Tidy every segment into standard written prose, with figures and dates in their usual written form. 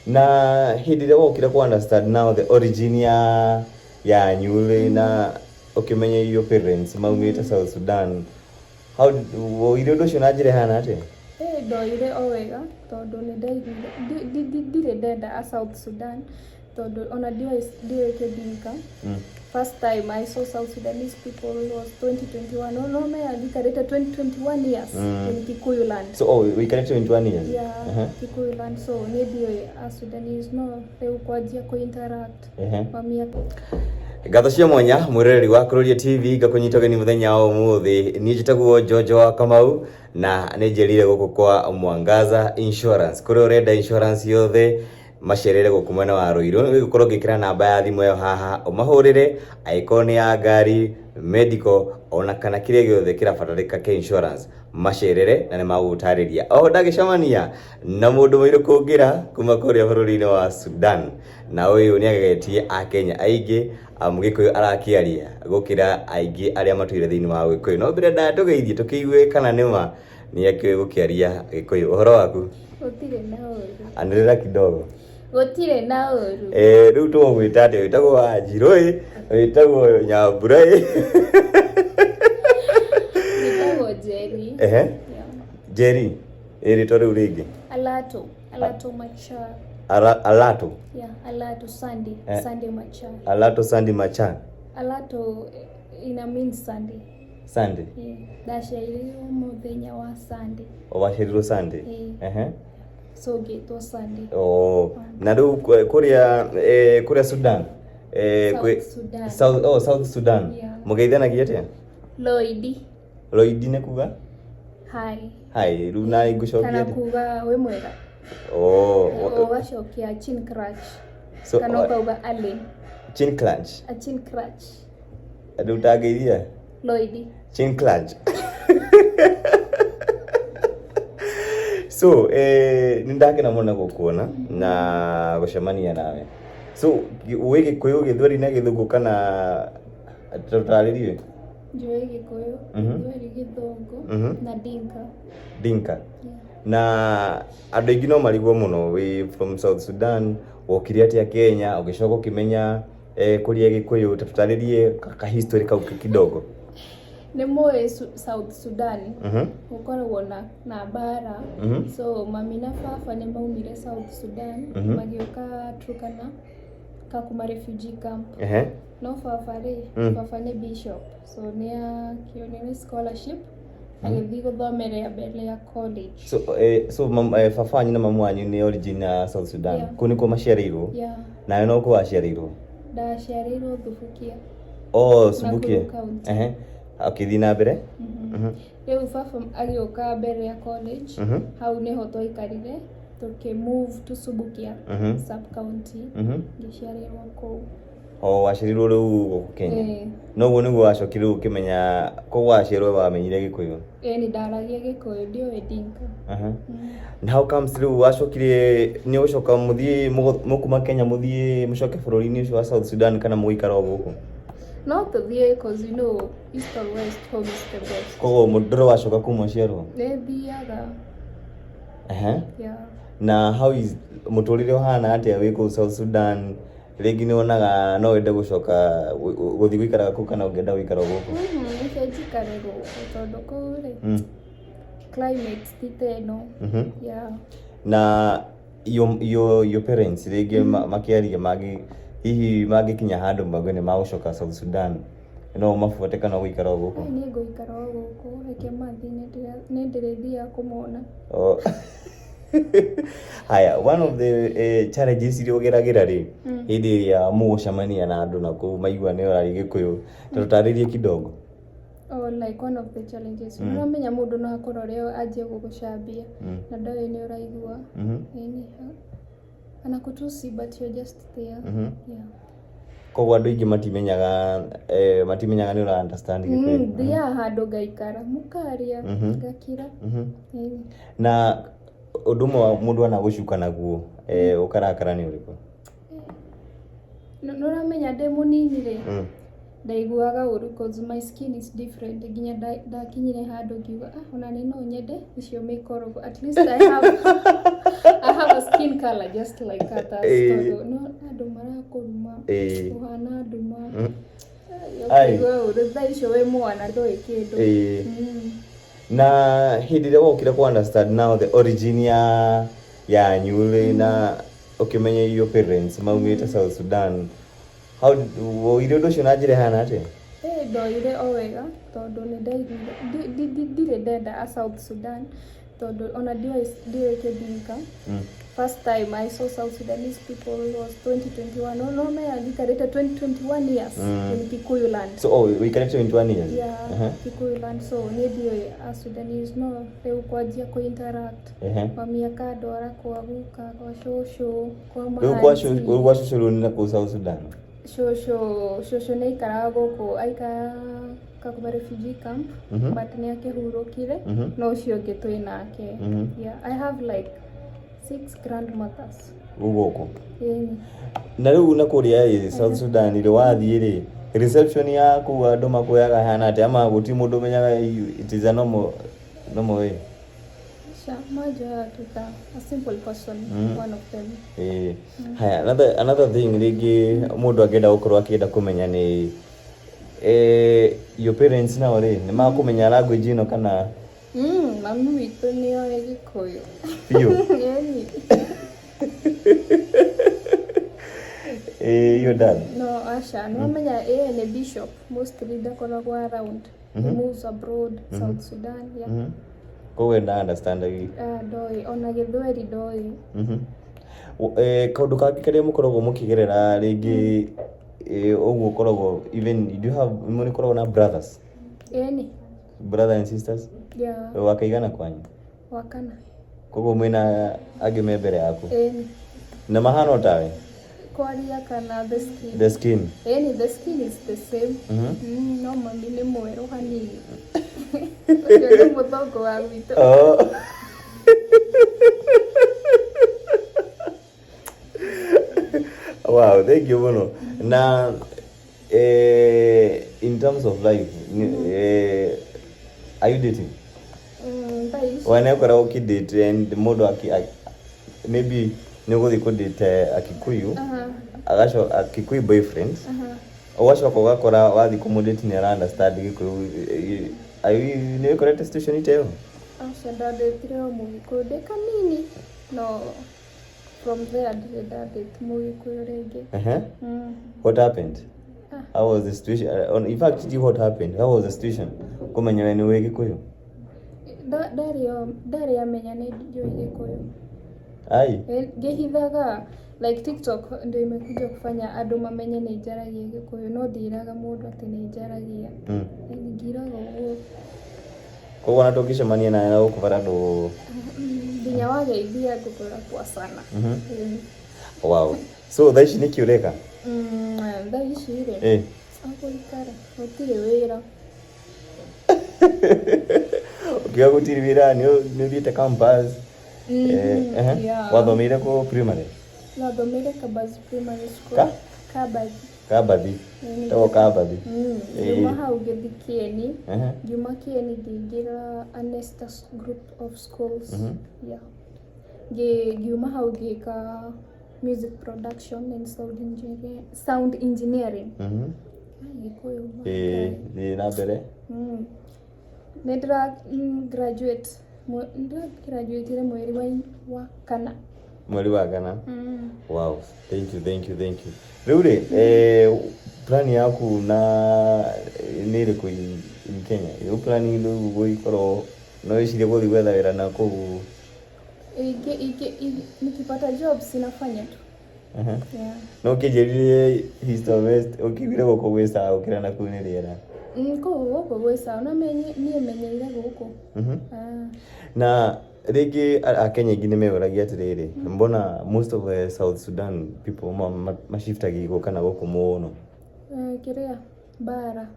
Na hindi ĩrĩa wokire ku understand now the origin ya nyule na ukimenya your parents maumĩte South Sudan, how woire ũndũ ũcio na njĩra hana atĩa? Ndoire o wega tondũ ndirĩ ndenda a South Sudan tondũ ona ndiwe kĩndinka. First time I saw South Sudanese people was 2021. No me alikareta 2021 years in Kikuyu land. So we carried 21 years. Yeah, Kikuyu land. So maybe a Sudanese no rĩu kwanjia ku interact mamia. Ngatho cia mwanya mwirereri wa Kuroria TV ngakunyita geni muthenya wa umuthi ni njitagwo Jojo wa Kamau na nĩnjerire gũkũ kwa Mwangaza Insurance. Kũrĩ ũrenda insurance yothe macerere gũkũ mwena wa Ruiru nĩgũkorwo ngĩkĩra namba ya thimũ ĩyo haha ũmahũrĩre angĩkorwo nĩ ya ngari, medical ona kana kĩrĩa gĩothe kĩrabatarĩka kĩ insurance macerere na nĩmagũgũtarĩria. Oho ndagĩcemania na mũndũ mũirũ kũngĩra kuma kũrĩa bũrũri-inĩ wa Sudan na ũyũ nĩagegetie Akenya aingĩ Mũgĩkũyũ arakĩaria gũkĩra aingĩ arĩa matuire thĩinĩ wa Gĩkũyũ. No mbere ndatũgeithie tũkĩigue kana nĩma nĩakĩũĩ gũkĩaria Gĩkũyũ. Ũhoro waku? Gũtirĩ na ũru. Anĩrĩra kidogo. Gũtirĩ na ũru. Rĩu tũgwĩta atĩ wĩtagwo Wanjirũ, wĩtagwo Nyambura. Wĩtagwo Jerry. Jerry. Rĩtwa rĩu rĩngĩ? Alato Machar. Alato? Yeah, Alato Sunday. Sunday Machar. Alato Sunday Machar. Alato ina means Sunday. Sunday? Yeah. Ndaciarirwo mũthenya wa Sunday. Waciarirwo Sunday? So gĩtwo Sunday. Na rĩu kũrĩa Sudan? South Sudan. Mũgeithanagia atĩa? Lloyd nĩ kuga? Hi, rĩu na ngũcokia kana kuga wĩ mwega. Ũgacokia chin crutch. Kana ukauga Allen. Chin clutch. Chin crutch. Rĩu ndangĩithia? Lloyd. Chin clutch. So, nindakena mũno gũkuona na gũcemania nawe. So, ũĩ Gĩkũyũ, Gĩthweri na Gĩthũngũ kana tũtarĩrie? Njũĩ Gĩkũyũ, Gĩthweri, Gĩthũngũ na Dinka. Na andũ aingĩ no marigwo mũno we from South Sudan wokire atĩa Kenya ũgĩcoka ũkĩmenya kũrĩa Gĩkũyũ, tũtarĩrie ka history kau kidogo. Nĩ mũĩ South Sudan gũkoragwo na mbara. So mami na baba nĩ maumire South Sudan magĩũka Turkana kakuma refugee camp. No baba nĩ bishop, so nĩ scholarship agĩthiĩ gũthomera mbere ya college. So baba wanyu na mamu wanyu nĩ origin ya South Sudan? Kũu nĩkuo maciarĩirwo? Nawe no kũu waciarĩirwo? Ndaciarĩirwo Thubukia. Subukia. Akĩthiĩ na mbere? Rĩu baba agĩũka mbere ya college, hau nĩho twaikarire tũkĩ-move to Subukia sub county, ngĩciarĩrwo kũu. Waciarirwo rĩu gũkũ Kenya? Noguo nĩguo wacokire ũkĩmenya kũu waciarwo wamenyire Gĩkũyũ? Nĩ ndaragia Gĩkũyũ, ndiũĩ Dinka. Na how comes rĩu wacokire nĩ ũgũcoka mũkuma Kenya mũcoke bũrũri-inĩ ũcio wa South Sudan kana mũgĩikara o gũkũ? No tũthiĩ because you know east or west home is the best. Koguo mũndũrĩ wacoka kuma ũciarwo? Nĩ thiaga. Na how is mũtũrĩre ũhana atĩa wĩ kũu South Sudan? Rĩngĩ nĩ wonaga no wende gũcoka gũthiĩ gũikaraga kũu kana ũngĩenda gũikara gũkũ? Nĩkĩo njikare gũkũ tondũ kũu rĩ climate ti ta ĩno. Na your parents rĩngĩ makĩaria hihi mangĩkinya handũ mauge nĩ magũcoka South Sudan no mabuate kana gũikara gũkũ? Nĩ ngũikara gũkũ, reke mathiĩ nĩ ndĩrĩthiaga kũmona. Haya, one of the challenges iria ũgeragĩra rĩ hĩndĩ ĩrĩa mũgũcemania na andũ na kũu maigua nĩ ũraria Gĩkũyũ, tũtarĩrie kidogo. Like one of the challenges, ũramenya mũndũ no akorwo rĩo anjie gũgũcambia na ndoĩ nĩ ũraigua. Kana kutusi, but you're just there. Koguo andũ aingĩ matimenyaga nĩ ũra understand Gĩkũyũ? Thiaga handũ ngaikara mũkaria ngakira. Na ũndũ ũmwe mũndũ anagũcuka naguo ũkarakara nĩ ũrĩkũ? Nũramenya ndĩ mũnini rĩ ndaiguaga ũru cause my skin is different nginya ndakinyire handũ ngiuga ona nĩ no nyende icio mĩkorogo at least I have a skin color just like others no andũ marakũruma ũhana nduma thaa icio wĩ mwana ndũĩ kĩndũ na hĩndĩ ĩrĩa wokire ku understand now the origin ya nyule na ukimenya your parents maumĩte South Sudan how woire ũndũ ũcio na njĩra hana atĩa? Ndoire o wega tondũ ndirĩ ndenda a South Sudan tondũ ona ndiũĩ kĩndinka. First time I saw South Sudanese people was 2021. No, I ngikarĩte 21 years in Kikuyu land. So, we carried 21 years? Yeah, Kikuyu land. So, nĩndiũĩ a Sudanese no rĩu kwanjia ku-interact. Kwa miaka ndwara kwa guka, kwa shosho, kwa mahanti. Rĩu kwa shosho rĩu nĩ nakũu South Sudan? Shosho nĩ aikaraga gũkũ, aikara Kakuma refugee camp, but nĩ akĩhurũkire, no ũcio ũngĩ twĩ nake. Yeah, I have like 6 grandmothers. Ugoko. Na rĩu na kũrĩa South Sudan rĩ wathiĩ rĩ reception yaku andũ makuoyaga hana atĩ ama gũti mũndũ menyaga it is a normal way? Maja tuta a simple person, one of them. Haya, another thing rĩngĩ mũndũ angĩenda gũkorwo akĩenda kũmenya nĩ your parents now rĩ nĩ makũmenya language ĩno kana mami witũ nĩ oĩ Gĩkũyũ. Biũ? Your dad? No, Asha. No menya nĩ bishop. Mostly ndakoragwo around. He moves abroad, South Sudan, yeah. Kowe nda understand ndoi ona Gĩthweri ndoi. Kaũndũ kangĩ karĩa mũkoragwo mũkĩgerera rĩngĩ ũguo ũkoragwo even do you have mũkoragwo na brothers? Ĩni. Brother and sisters? Yeah. Wakaigana kwanyu? Wakana. Koguo mwĩna angĩ me mbere yaku? Ĩni. Na mahana tawe? Kwaria kana the skin? The skin? Ĩni, the skin is the same. No mami nĩ mwerũ hanini. Ũcio nĩ mũthongo wa gwitũ. Wow, thank you muno. Na in terms of life, are you dating? Wana ukora ukidate and mũndũ maybe nĩgũthiĩ kũdate Akikuyu, agacoka Akikuyu boyfriend, ũgacoka ũgakora wathiĩ kũmũdate nĩ ara understand Gĩkũyũ. Nĩ correct situation ĩteyo? Aca ndadatire o Mũgĩkũyũ ndĩ kanini. No, from there ndadate Mũgĩkũyũ rĩngĩ. What happened? How was the situation? In fact, what happened? How was the situation? Kũmenya we nĩ wĩ Gĩkũyũ? Ndarĩ amenya nĩ njũĩ Gĩkũyũ. Ai. Ngĩhithaga like TikTok ndio imekuja kufanya andũ mamenye nĩ njaragia Gĩkũyũ no ndiraga mũndũ atĩ nĩ njaragia. Ngiraga ũguo. Koguo na tũngĩcemania nawe na gũkũbara ndũ nginya wageithia ngũkũra kwa sana. Wow. So thaa ici nĩ kĩ ũreka? Thaa ici rĩ akũikara gũtirĩ wĩra. Ukiwa gũtirĩ wĩra nĩ ũthiĩte campus? Wathomeire kũ primary? Nathomeire Kabazi Primary School. Kabathi? Tago Kabathi? Ngiuma hau ngĩthi Kieni. Ngiuma Kieni ngĩingĩra Anestas Group of Schools. Ngiuma hau ngĩka music production and sound engineering. Gĩkũyũ. Nĩ na mbere? Nĩndĩra graduate mweri wa kana. Mweri wa kana? Wow, thank you. Rĩu rĩ plan yaku na nĩ ĩrĩkũ in Kenya? Rĩu plan rĩu gũikorwo no icirie gũthiĩ gwetha wĩra na kũu? Nikipata job sinafanya tu. No ũkĩnjĩrire East or West ũkĩiguire gũkũ gwĩ sawa gũkĩra na kũu nĩ rĩera? Gũkũ gwĩ sawa no niĩ menyeire gũkũ. Na rĩngĩ Akenya aingĩ nĩmeyũragia atĩrĩrĩ, mbona most of the South Sudan people mashiftagia gũka na gũkũ mũno? Kĩrĩa bara.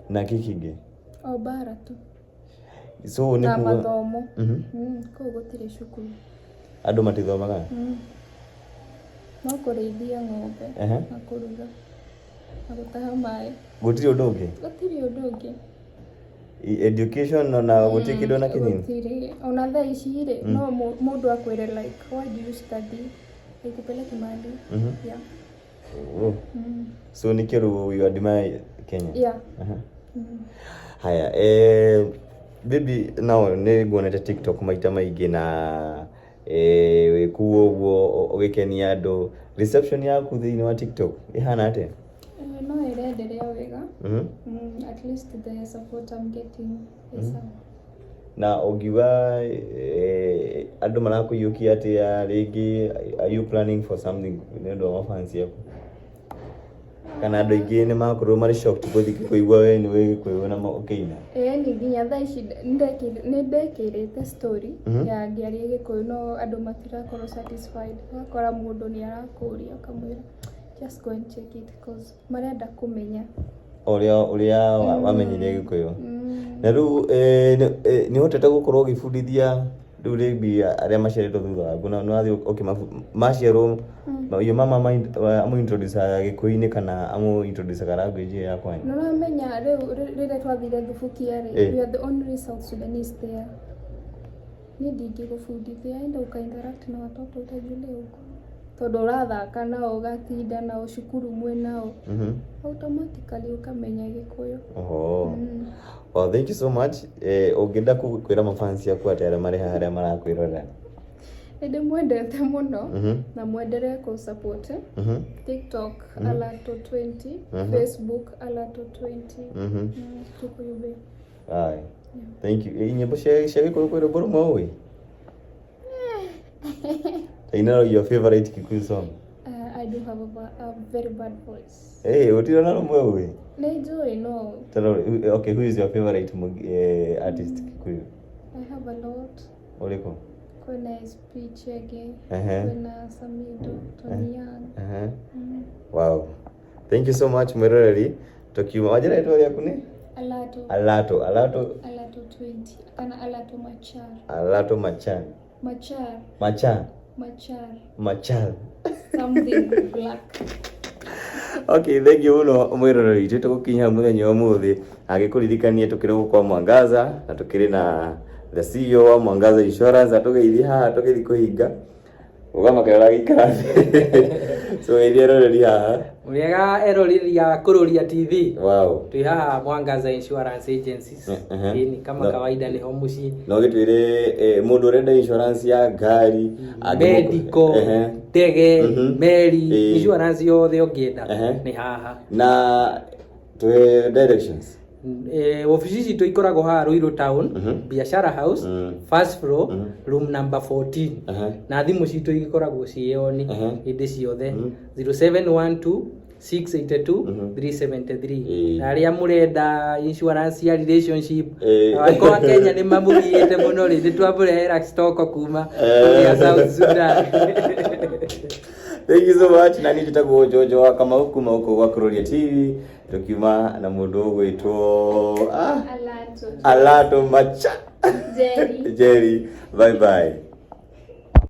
Na kĩkĩngĩ? O bara tu. So na mathomo. Kũu gũtirĩ cukuru. Andũ matithomaga? No kũrĩithia ng'ombe na kũruga. na gutaha mai. Gutiri undu ungi? Gutiri undu ungi. Education na gutiri kindu na kinini? Gutiri. Ona thaa ici ri no mundu akwire like why do you study? Ikupeleke mahali. Yeah. Oh. So nikiru you admire Kenya? Yeah. Haya, baby now ni guonete TikTok maita maingi na wikuo guo ugikenia andu, reception yaku thiini wa TikTok ihana atia? No irenderea wega. At least the support I'm getting is na ugiwa andu marakuyukia atia ringi, are you planning for something nendo wa fans yaku? Kana andu ingi ni makorwo mari shocked guthiki kuigua we ni we kuiona ukiina? Ni nginya thaa ici ndekirite story ya ngiaria Gikuyu no andu matirakorwo satisfied. Wakora mundu ni arakuria kamwira just go and check it because marenda kumenya uria wamenyire Gikuyu. Na riu ni hotete gukorwo gifundithia riu maybe aria maciaritwo thutha waku na no athi maciarwo yo mama amu introduce Gikuyu-ini kana amu introduce language ya kwanyu? No menya riu twathire thubukia we are the only South Sudanese there. Ni ndingigufundithia enda ukainteract na watoto utajule huko tondu urathaka nao ugatinda nao cukuru mwe nao automatically ukamenya Gikuyu. Well, thank you so much. Ungenda kwira mafans yaku atia mari haria marakwirora? Ende mwendete muno na mwenderee ku support TikTok Alato20, Facebook Alato20. Tukuyube. Thank you. Inyimbo cia Gikuyu kwira boru mwawi? I know your favorite Kikuyu song. I do have a very bad voice. Hey, utira na mwawi? Enjoy no. Okay, who is your favorite artist Kikuyu? I have a lot. Oliko? Kuna SP Chege, kuna Samido, Tony Young. Wow. Thank you so much Mwereri. Tokiuma wajira eto yaku ni? Alato 20. Kana Alato Machar. Alato Machar. Machar. Something black. Okay, thank you muno Mwereri. Tugukinya muthenya umuthi agikuririkania tukire gukwa Mwangaza na tukire na the CEO wa Mwangaza Insurance atugeithia haha tugithi kuhinga ugamakara gikara so eroreri haha uriega eroriria kururia TV. Wow. Twi haha Mwangaza Insurance Agencies. Ni kama kawaida ni ho muci. No gitwire mundu urenda insurance ya ngari, medical, ndege, meri, insurance yothe ungienda ni haha. Na twe directions office citu ikoragwo haha Ruiru Town, Biashara House, first floor, room number 14. Na thimu citu ikoragwo cioni indi ciothe 0712 682 373. Na aria murenda insurance ya relationship kwa Kenya ni mamugiyete muno ri twamurehera stock kuma ya South Sudan. Thank you so much. Na nijitagwo Jojo wa Kamau kuma huko kwa Kuroria TV tukiuma na mundu gwitwo Alato Macha Jerry. Bye bye.